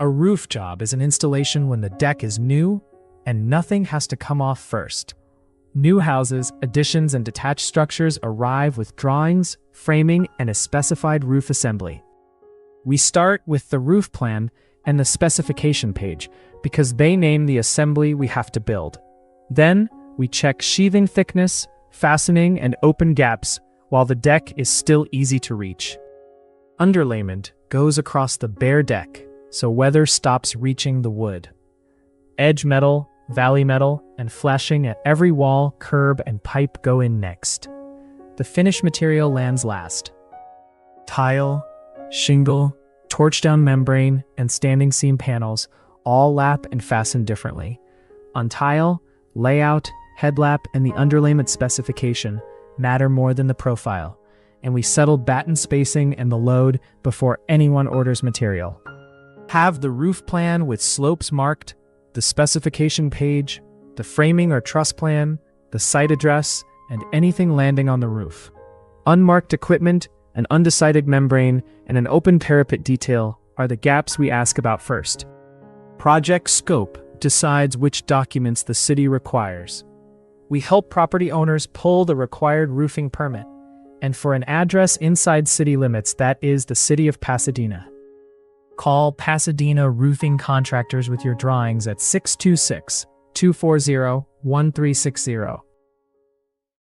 A roof job is an installation when the deck is new and nothing has to come off first. New houses, additions, and detached structures arrive with drawings, framing, and a specified roof assembly. We start with the roof plan and the specification page because they name the assembly we have to build. Then, we check sheathing thickness, fastening, and open gaps while the deck is still easy to reach. Underlayment goes across the bare deck so weather stops reaching the wood. Edge metal, valley metal, and flashing at every wall, curb, and pipe go in next. The finished material lands last. Tile, shingle, torch-down membrane, and standing seam panels all lap and fasten differently. On tile, layout, headlap, and the underlayment specification matter more than the profile, and we settle batten spacing and the load before anyone orders material. Have the roof plan with slopes marked, the specification page, the framing or truss plan, the site address, and anything landing on the roof. Unmarked equipment, an undecided membrane, and an open parapet detail are the gaps we ask about first. Project scope decides which documents the city requires. We help property owners pull the required roofing permit, and for an address inside city limits, that is the city of Pasadena. Call Pasadena Roofing Contractors with your drawings at 626-240-1360.